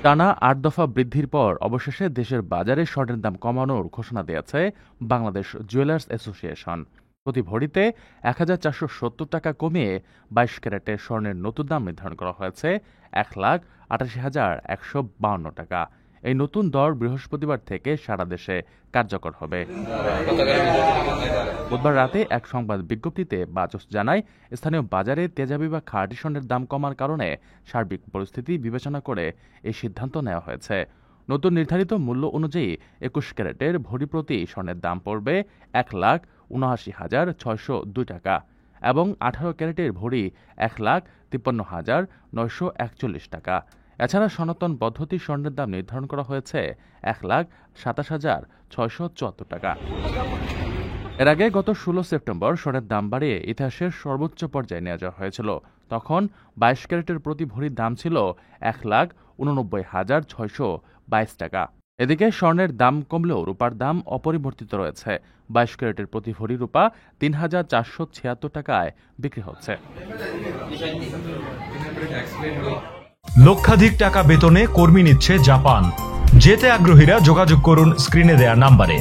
টানা ৮ দফা বৃদ্ধির পর অবশেষে দেশের বাজারে স্বর্ণের দাম কমানোর ঘোষণা দিয়েছে বাংলাদেশ জুয়েলার্স অ্যাসোসিয়েশন। প্রতি ভরিতে ১,৪৭০ টাকা কমিয়ে ২২ ক্যারেটের স্বর্ণের নতুন দাম নির্ধারণ করা হয়েছে ১,৮৮,১৫২ টাকা। এই নতুন দর বৃহস্পতিবার থেকে সারা দেশে কার্যকর হবে। বুধবার রাতে এক সংবাদ বিজ্ঞপ্তিতে বাজস জানায়, স্থানীয় বাজারে তেজাবি বা খাঁটি স্বর্ণের দাম কমার কারণে সার্বিক পরিস্থিতি বিবেচনা করে এই সিদ্ধান্ত নেওয়া হয়েছে। নতুন নির্ধারিত মূল্য অনুযায়ী ২১ ক্যারেটের ভরি প্রতি স্বর্ণের দাম পড়বে ১,৭৯,৬০২ টাকা এবং ১৮ ক্যারেটের ভরি ১,৫৩,৯৪১ টাকা। এছাড়া সনাতন পদ্ধতি স্বর্ণের দাম নির্ধারণ করা হয়েছে ১,২৭,৬৭৪ টাকা। এর আগে গত ১৬ সেপ্টেম্বর স্বর্ণের দাম বাড়িয়ে ইতিহাসের সর্বোচ্চ পর্যায়ে নিয়ে যাওয়া হয়েছিল। তখন ২২ ক্যারেটের প্রতি ভরির দাম ছিল ১,৮৯,৬২২ টাকা। এদিকে স্বর্ণের দাম কমলেও রূপার দাম অপরিবর্তিত রয়েছে। ২২ ক্যারেটের প্রতি ভরি রূপা ৩,৪৭৬ টাকায় বিক্রি হচ্ছে। লক্ষাধিক টাকা বেতনে কর্মী নিচ্ছে জাপান। যেতে আগ্রহীরা যোগাযোগ করুন স্ক্রিনে দেয়া নাম্বারে।